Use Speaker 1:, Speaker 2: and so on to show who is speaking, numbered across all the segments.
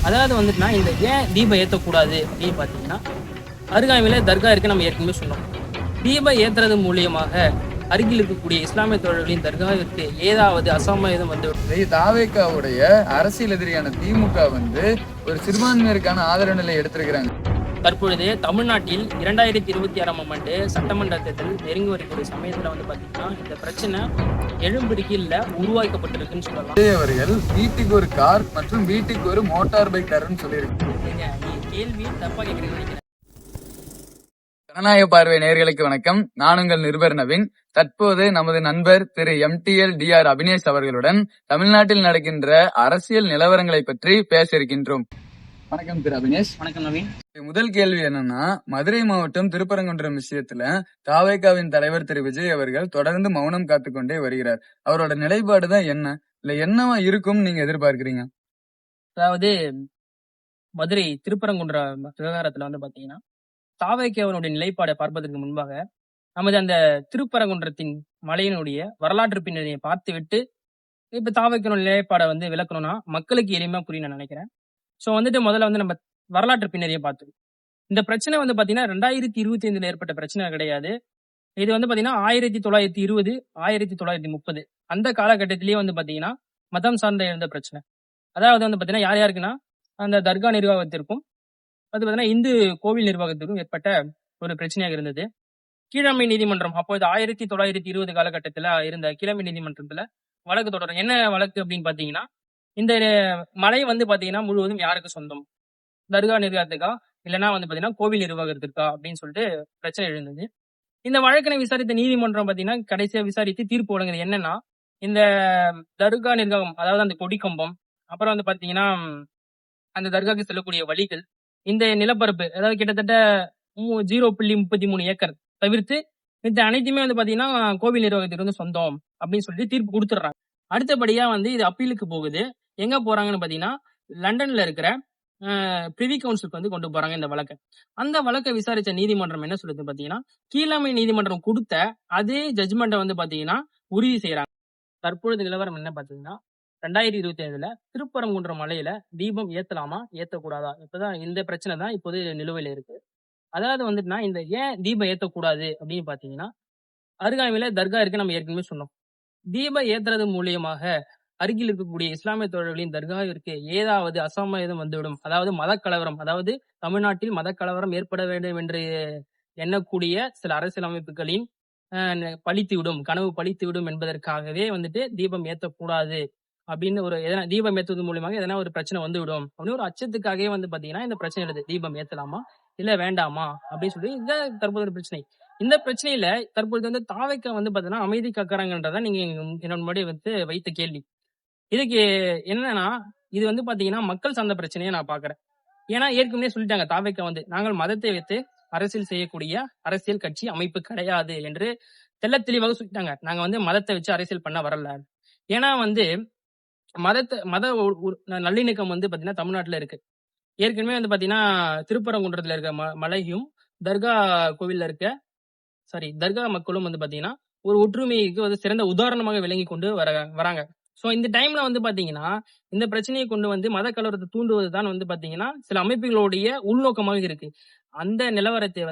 Speaker 1: அதாவது வந்துட்டுனா இந்த ஏன் தீபம் ஏற்றக்கூடாது அப்படின்னு பார்த்தீங்கன்னா, அருகாமையில் தர்கா இருக்கு நம்ம ஏற்கனவே சொன்னோம். தீபம் ஏற்றுறது மூலியமாக அருகில் இருக்கக்கூடிய இஸ்லாமிய தோழர்களின் தர்காவிற்கு ஏதாவது அசம்பாவிதம் வந்து
Speaker 2: தாவேக்காவுடைய அரசியல் எதிரியான திமுக ஒரு சிறுபான்மையினருக்கான ஆதரவு நிலை எடுத்திருக்கிறாங்க.
Speaker 1: தற்பொழுது தமிழ்நாட்டில் 2026ஆம் ஆண்டு சட்டமன்ற தேர்தல் நெருங்கி வரக்கூடிய சமயத்துல பார்த்தீங்கன்னா இந்த பிரச்சனை எழும்பிருக்கில் உருவாக்கப்பட்டிருக்குன்னு சொல்லலாம்.
Speaker 2: அவர்கள் வீட்டுக்கு ஒரு கார் மற்றும் வீட்டுக்கு ஒரு மோட்டார் பைக் தரேன்னு சொல்லியிருக்காங்க.
Speaker 1: கேள்வி தப்பா கேட்கறீங்கன்னு நினைக்கிறேன்.
Speaker 2: ஜனநாயக பார்வை நேயர்களுக்கு வணக்கம். நான் உங்கள் நிருபர் நவீன். தற்போது நமது நண்பர் திரு MTL அபினேஷ் அவர்களுடன் தமிழ்நாட்டில் நடக்கின்ற அரசியல் நிலவரங்களை பற்றி பேச இருக்கின்றோம். வணக்கம் திரு அபினேஷ்.
Speaker 1: வணக்கம் நவீன்.
Speaker 2: முதல் கேள்வி என்னன்னா, மதுரை மாவட்டம் திருப்பரங்குன்றம் விஷயத்துல தாவேகாவின் தலைவர் திரு விஜய் அவர்கள் தொடர்ந்து மௌனம் காத்துக்கொண்டே வருகிறார். அவரோட நிலைப்பாடுதான் என்ன, இல்ல என்னவா இருக்கும் நீங்க எதிர்பார்க்கிறீங்க?
Speaker 1: அதாவது மதுரை திருப்பரங்குன்ற விவகாரத்துல பாத்தீங்கன்னா தாவேக்காவினுடைய நிலைப்பாடை பார்ப்பதற்கு முன்பாக நமது அந்த திருப்பரங்குன்றத்தின் மலையினுடைய வரலாற்று பின்னணியை பார்த்து விட்டு இப்ப தாவேக்காவினுடைய நிலைப்பாடை விளக்கணும்னா மக்களுக்கு எளிமையா புரிய நான் நினைக்கிறேன். ஸோ முதல்ல நம்ம வரலாற்று பின்னணியை பார்த்துக்கணும். இந்த பிரச்சனை பாத்தீங்கன்னா 2025 ஏற்பட்ட பிரச்சனை கிடையாது. இது பாத்தீங்கன்னா 1920 1930 அந்த காலகட்டத்திலேயே பாத்தீங்கன்னா மதம் சார்ந்த எழுந்த பிரச்சனை. அதாவது பாத்தீங்கன்னா யார் யாருக்குன்னா அந்த தர்கா நிர்வாகத்திற்கும் அது பாத்தீங்கன்னா இந்து கோவில் நிர்வாகத்திற்கும் ஏற்பட்ட ஒரு பிரச்சனையாக இருந்தது. கீழமை நீதிமன்றம் அப்போது 1920 காலகட்டத்துல இருந்த கீழமை நீதிமன்றத்துல வழக்கு தொடரும். என்ன வழக்கு அப்படின்னு பாத்தீங்கன்னா, இந்த மலை பாத்தீங்கன்னா முழுவதும் யாருக்கு சொந்தம், தர்கா நிர்வாகத்துக்கா இல்லைன்னா பாத்தீங்கன்னா கோவில் நிர்வாகத்திற்கா அப்படின்னு சொல்லிட்டு பிரச்சனை எழுந்தது. இந்த வழக்கினை விசாரித்த நீதிமன்றம் பாத்தீங்கன்னா கடைசியா விசாரித்து தீர்ப்பு வழங்குது. என்னன்னா, இந்த தர்கா நிர்வாகம் அதாவது அந்த கொடிக்கம்பம், அப்புறம் பாத்தீங்கன்னா அந்த தர்காக்கு செல்லக்கூடிய வழிகள், இந்த நிலப்பரப்பு அதாவது கிட்டத்தட்ட 0.33 ஏக்கர் தவிர்த்து இந்த அனைத்துமே பாத்தீங்கன்னா கோவில் நிர்வாகத்திற்கு சொந்தம் அப்படின்னு சொல்லிட்டு தீர்ப்பு கொடுத்துடுறாங்க. அடுத்தபடியா இது அப்பீலுக்கு போகுது. எங்க போறாங்கன்னு பாத்தீங்கன்னா லண்டன்ல இருக்கிற பிரிவி கவுன்சிலுக்கு கொண்டு போறாங்க இந்த வழக்கை. அந்த வழக்கை விசாரிச்ச நீதிமன்றம் என்ன சொல்லுது பாத்தீங்கன்னா, கீழமை நீதிமன்றம் கொடுத்த அதே ஜட்ஜ்மெண்ட்டை பாத்தீங்கன்னா உறுதி செய்யறாங்க. தற்பொழுது நிலவரம் என்ன பாத்தீங்கன்னா 2025 திருப்பரங்குன்றம் மலையில தீபம் ஏத்தலாமா ஏத்தக்கூடாதா, இப்பதான் இந்த பிரச்சனை தான் இப்போது நிலுவையில இருக்கு. அதாவது இந்த ஏன் தீபம் ஏத்தக்கூடாது அப்படின்னு பாத்தீங்கன்னா, அருகாமையில தர்கா இருக்கு நம்ம ஏற்கனவே சொன்னோம். தீபம் ஏத்துறது மூலியமாக அருகில் இருக்கக்கூடிய இஸ்லாமிய தோழர்களின் தர்காவிற்கு ஏதாவது அசம்பாவிதம் வந்துவிடும். அதாவது மதக்கலவரம், அதாவது தமிழ்நாட்டில் மதக்கலவரம் ஏற்பட வேண்டும் என்று எண்ணக்கூடிய சில அரசியல் அமைப்புகளின் கனவு பழித்துவிடும் என்பதற்காகவே தீபம் ஏத்தக்கூடாது அப்படின்னு ஒரு தீபம் ஏற்றுவது மூலியமாக எதனா ஒரு பிரச்சனை வந்துவிடும் அப்படின்னு ஒரு அச்சத்துக்காகவே பாத்தீங்கன்னா இந்த பிரச்சனை எழுது. தீபம் ஏத்தலாமா இல்ல வேண்டாமா அப்படின்னு சொல்லி இந்த தற்போது பிரச்சனை. இந்த பிரச்சனையில தற்பொழுது தாவேக்கா பாத்தீங்கன்னா அமைதி காக்குறாங்கன்றதான் நீங்க என்னோட முன்னாடி வைத்த கேள்வி. இதுக்கு என்னன்னா, இது பாத்தீங்கன்னா மக்கள் சார்ந்த பிரச்சனையை நான் பாக்குறேன். ஏன்னா ஏற்கனவே சொல்லிட்டாங்க தாவேக்கா நாங்கள் மதத்தை வைத்து அரசியல் செய்யக்கூடிய அரசியல் கட்சி அமைப்பு கிடையாது என்று தெள்ள தெளிவாக சொல்லிட்டாங்க. நாங்க மதத்தை வச்சு அரசியல் பண்ண வரல. ஏன்னா மத நல்லிணக்கம் பாத்தீங்கன்னா தமிழ்நாட்டுல இருக்கு. ஏற்கனவே பாத்தீங்கன்னா திருப்பரங்குன்றத்துல இருக்க மலையும் தர்கா கோவில்ல இருக்க தர்கா மக்களும் பாத்தீங்கன்னா ஒரு ஒற்றுமைக்கு சிறந்த உதாரணமாக விளங்கி கொண்டு வராங்க. சோ இந்த டைம்ல பாத்தீங்கன்னா இந்த பிரச்சனையை கொண்டு மத கலவரத்தை தூண்டுவதுதான் பாத்தீங்கன்னா சில அமைப்புகளுடைய உள்நோக்கமாக இருக்கு. அந்த நிலவரத்தை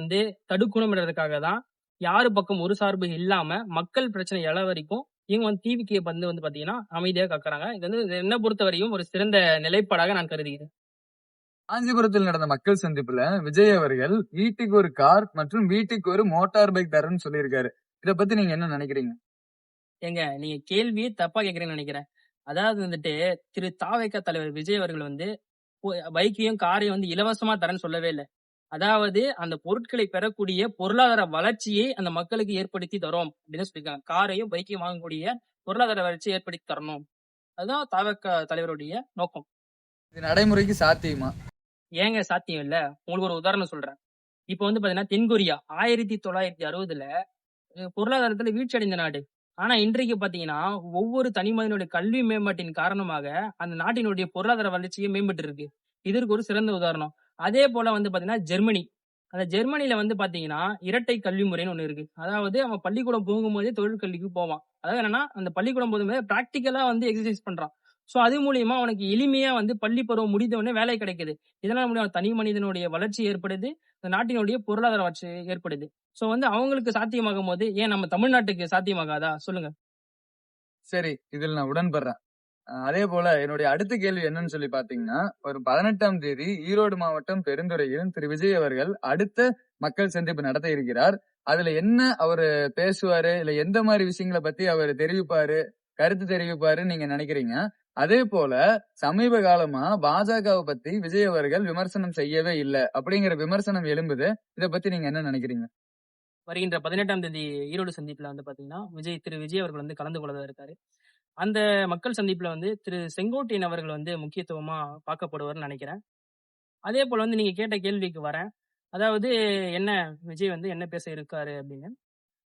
Speaker 1: தடுக்கணும்ன்றதுக்காக தான் யாரு பக்கம் ஒரு சார்பு இல்லாம மக்கள் பிரச்சனை எழ வரைக்கும் இவங்க டிவிக்கு பாத்தீங்கன்னா அமைதியா காக்குறாங்க. இது என்ன பொறுத்தவரையும் ஒரு சிறந்த நிலைப்பாடாக நான் கருதுகிறேன்.
Speaker 2: காஞ்சிபுரத்தில் நடந்த மக்கள் சந்திப்புல விஜய் அவர்கள் வீட்டுக்கு ஒரு கார் மற்றும் வீட்டுக்கு ஒரு மோட்டார் பைக் தரேன்னு சொல்லியிருக்காரு. இத பத்தி நீங்க என்ன நினைக்கிறீங்க?
Speaker 1: ஏங்க நீங்க கேள்வியே தப்பா கேக்குறீங்கன்னு நினைக்கிறேன். அதாவது திரு தாவேக்கா தலைவர் விஜய் அவர்கள் பைக்கையும் காரையும் இலவசமா தரேன்னு சொல்லவே இல்லை. அதாவது அந்த பொருட்களை பெறக்கூடிய பொருளாதார வளர்ச்சியை அந்த மக்களுக்கு ஏற்படுத்தி தரோம் அப்படின்னு சொல்லியிருக்காங்க. காரையும் பைக்கையும் வாங்கக்கூடிய பொருளாதார வளர்ச்சியை ஏற்படுத்தி தரணும். அதுதான் தாவேக்கா தலைவருடைய நோக்கம்.
Speaker 2: இது நடைமுறைக்கு சாத்தியமா?
Speaker 1: ஏங்க சாத்தியம் இல்ல. உங்களுக்கு ஒரு உதாரணம் சொல்றேன். இப்ப பாத்தீங்கன்னா தென்கொரியா 1960ல பொருளாதாரத்துல வீழ்ச்சி அடைந்த நாடு. ஆனா இன்றைக்கு பாத்தீங்கன்னா ஒவ்வொரு தனி மனிதனுடைய கல்வி மேம்பாட்டின் காரணமாக அந்த நாட்டினுடைய பொருளாதார வளர்ச்சியை மேம்பட்டு இருக்கு. இதற்கு ஒரு சிறந்த உதாரணம். அதே போல பாத்தீங்கன்னா ஜெர்மனி. அந்த ஜெர்மனில பாத்தீங்கன்னா இரட்டை கல்வி முறைன்னு ஒண்ணு இருக்கு. அதாவது அவன் பள்ளிக்கூடம் போகும்போதே தொழிற்கல்விக்கு போவான். அதாவது என்னன்னா அந்த பள்ளிக்கூடம் போகும்போது பிராக்டிக்கலா எக்ஸசைஸ் பண்றான். சோ அது மூலியமா அவனுக்கு எளிமையா வந்து பள்ளி பருவம் முடிந்த உடனே வேலை கிடைக்குது. இதனால மூலியமா தனி மனிதனுடைய வளர்ச்சி ஏற்படுது. இந்த நாட்டினுடைய பொருளாதார வளர்ச்சி ஏற்படுது. சோ வந்து அவங்களுக்கு சாத்தியமாகும்போது, ஏன் நம்ம தமிழ்நாட்டுக்கு சாத்தியமாகாதா? சொல்லுங்க.
Speaker 2: சரி, இதில் நான் உடன்படுறேன். அதே போல என்னுடைய அடுத்த கேள்வி என்னன்னு சொல்லி பாத்தீங்கன்னா, வரும் 18ஆம் தேதி ஈரோடு மாவட்டம் பெருந்துறையில் திரு விஜய் அவர்கள் அடுத்த மக்கள் சந்திப்பு நடத்த இருக்கிறார். அதுல என்ன அவரு பேசுவாரு, இல்ல எந்த மாரி விஷயங்கள பத்தி அவரு தெரிவிப்பாரு, கருத்து தெரிவிப்பாருன்னு நீங்க நினைக்கிறீங்க? அதே போல சமீப காலமா பாஜகவ பத்தி விஜய் அவர்கள் விமர்சனம் செய்யவே இல்ல அப்படிங்கிற விமர்சனம் எழும்புது. இத பத்தி நீங்க என்ன நினைக்கிறீங்க?
Speaker 1: வருகின்ற 18ஆம் தேதி ஈரோடு சந்திப்புல வந்து பாத்தீங்கன்னா, திரு விஜய் அவர்கள் வந்து கலந்து கொள்ளதா இருக்காரு. அந்த மக்கள் சந்திப்புல வந்து திரு செங்கோட்டையன் அவர்கள் வந்து முக்கியத்துவமா பார்க்கப்படுவார்ன்னு நினைக்கிறேன். அதே போல வந்து நீங்க கேட்ட கேள்விக்கு வரேன். அதாவது என்ன விஜய் வந்து என்ன பேச இருக்காரு அப்படின்னு.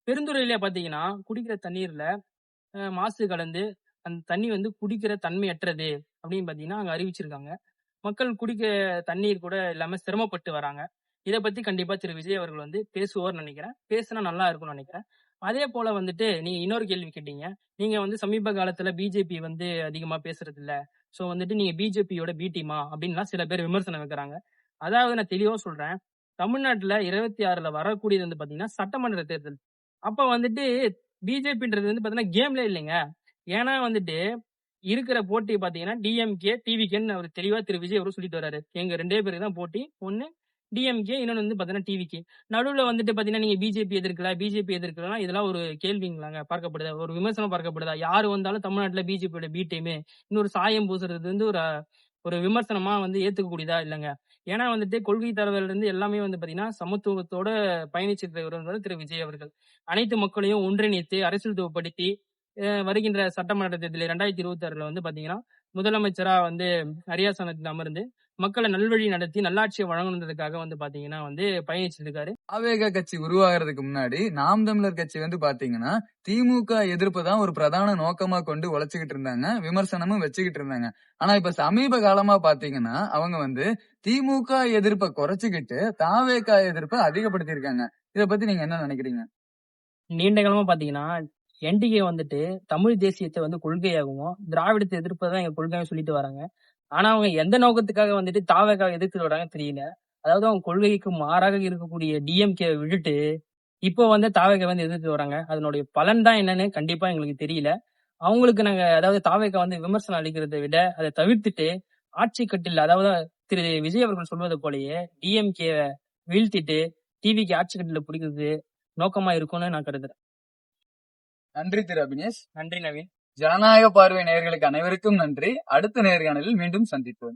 Speaker 1: பெருந்துறையில பாத்தீங்கன்னா, குடிக்கிற தண்ணீர்ல மாசு கலந்து அந்த தண்ணி வந்து குடிக்கிற தன்மையற்றது அப்படின்னு பாத்தீங்கன்னா, அங்க அறிவிச்சிருக்காங்க. மக்கள் குடிக்க தண்ணீர் கூட இல்லாம சிரமப்பட்டு வராங்க. இத பத்தி கண்டிப்பா திரு விஜய் அவர்கள் வந்து பேசுவார்ன்னு நெனைக்கிறேன். பேசுனா நல்லா இருக்கும்னு நெனைக்கிறேன். அதே போல வந்துட்டு நீங்க இன்னொரு கேள்வி கேட்டீங்க. நீங்க வந்து சமீப காலத்துல பிஜேபி வந்து அதிகமா பேசுறதில்ல. சோ வந்துட்டு நீங்க பிஜேபியோட பி டீமா? அப்டின்லாம் சில பேர் விமர்சனம் வைக்கிறாங்க. அதாவது நான் தெளிவா சொல்றேன். தமிழ்நாட்டுல 26ல வரக்கூடியது வந்து பாத்தீங்கன்னா, சட்டமன்ற தேர்தல். அப்ப வந்துட்டு பிஜேபின்றது வந்து பாத்தீங்கன்னா கேம்லே இல்லைங்க. ஏன்னா வந்துட்டு இருக்கிற போட்டி பாத்தீங்கன்னா, டிஎம்கே, டிவிகேன்னு அவரு தெளிவா திரு விஜய் அவர்கள் சொல்லிட்டு வராரு. எங்க 2 பேருக்கு தான் போட்டி. ஒண்ணு டிஎம்கே, இன்னொன்னு வந்து பாத்தீங்கன்னா டிவிகே. நடுவுல வந்துட்டு பாத்தீங்கன்னா, நீங்க பிஜேபி எதிர்க்கலாம். இதெல்லாம் ஒரு கேள்விங்களாங்க பார்க்கப்படுதா? ஒரு விமர்சனம் பார்க்கப்படுதா? யாரு வந்தாலும் தமிழ்நாட்டுல பிஜேபியோட பி டீமு. இன்னொரு சாயம் பூசுறது வந்து ஒரு விமர்சனமா வந்து ஏத்துக்கக்கூடியதா? இல்லங்க. ஏன்னா வந்துட்டு கொள்கை தரவுலருந்து எல்லாமே வந்து பாத்தீங்கன்னா, சமத்துவத்தோட பயணிச்சிருக்கிறவர் வந்து திரு விஜய் அவர்கள். அனைத்து மக்களையும் ஒன்றிணைத்து அரசியல்துவப்படுத்தி வருகின்ற சட்டமன்ற தேர்தலில் 2026ல வந்து பாத்தீங்கன்னா, முதலமைச்சரா வந்து அரியாசனத்தில் அமர்ந்து மக்கள நல்வழி நடத்தி நல்லாட்சியை வழங்கணுன்றதுக்காக வந்து பாத்தீங்கன்னா வந்து பயணிச்சுட்டு இருக்காரு.
Speaker 2: ஆவேக கட்சி உருவாகிறதுக்கு முன்னாடி நாம் தமிழர் கட்சி வந்து பாத்தீங்கன்னா, திமுக எதிர்ப்பு தான் ஒரு பிரதான நோக்கமா கொண்டு உழைச்சுக்கிட்டு இருந்தாங்க. விமர்சனமும் வச்சுக்கிட்டு இருந்தாங்க. ஆனா இப்ப சமீப காலமா பாத்தீங்கன்னா, அவங்க வந்து திமுக எதிர்ப்ப குறைச்சுக்கிட்டு தாவேகா எதிர்ப்ப அதிகப்படுத்தியிருக்காங்க. இத பத்தி நீங்க என்ன நினைக்கிறீங்க?
Speaker 1: நீண்ட காலமா பாத்தீங்கன்னா, என்டிஏ வந்துட்டு தமிழ் தேசியத்தை வந்து கொள்கையாகவும், திராவிடத்தை எதிர்ப்பது தான் எங்க கொள்கைன்னு சொல்லிட்டு வராங்க. ஆனா அவங்க எந்த நோக்கத்துக்காக வந்துட்டு தாவேகாவ எதிர்த்துட்டு வராங்கன்னு தெரியல. அதாவது அவங்க கொள்கைக்கு மாறாக இருக்கக்கூடிய டிஎம்கேவ விட்டுட்டு, இப்போ வந்து தாவேகா வந்து எதிர்த்துட்டு வராங்க. அதனுடைய பலன் தான் என்னன்னு கண்டிப்பா எங்களுக்கு தெரியல. அவங்களுக்கு நாங்க அதாவது தாவேகா வந்து விமர்சனம் அளிக்கிறத விட, அத தவிர்த்துட்டு, ஆட்சி கட்டில் அதாவது திரு விஜய் அவர்கள் சொல்வது போலயே டிஎம்கேவ வீழ்த்திட்டு, டிவிக்கு ஆட்சி கட்டில பிடிக்கிறது நோக்கமா இருக்கும்னு நான் கருதுறேன்.
Speaker 2: நன்றி திரு அபினேஷ்.
Speaker 1: நன்றி நவீன்.
Speaker 2: ஜனநாயக பார்வை நேயர்களுக்கு அனைவருக்கும் நன்றி. அடுத்த நேர்காணலில் மீண்டும் சந்திப்போம்.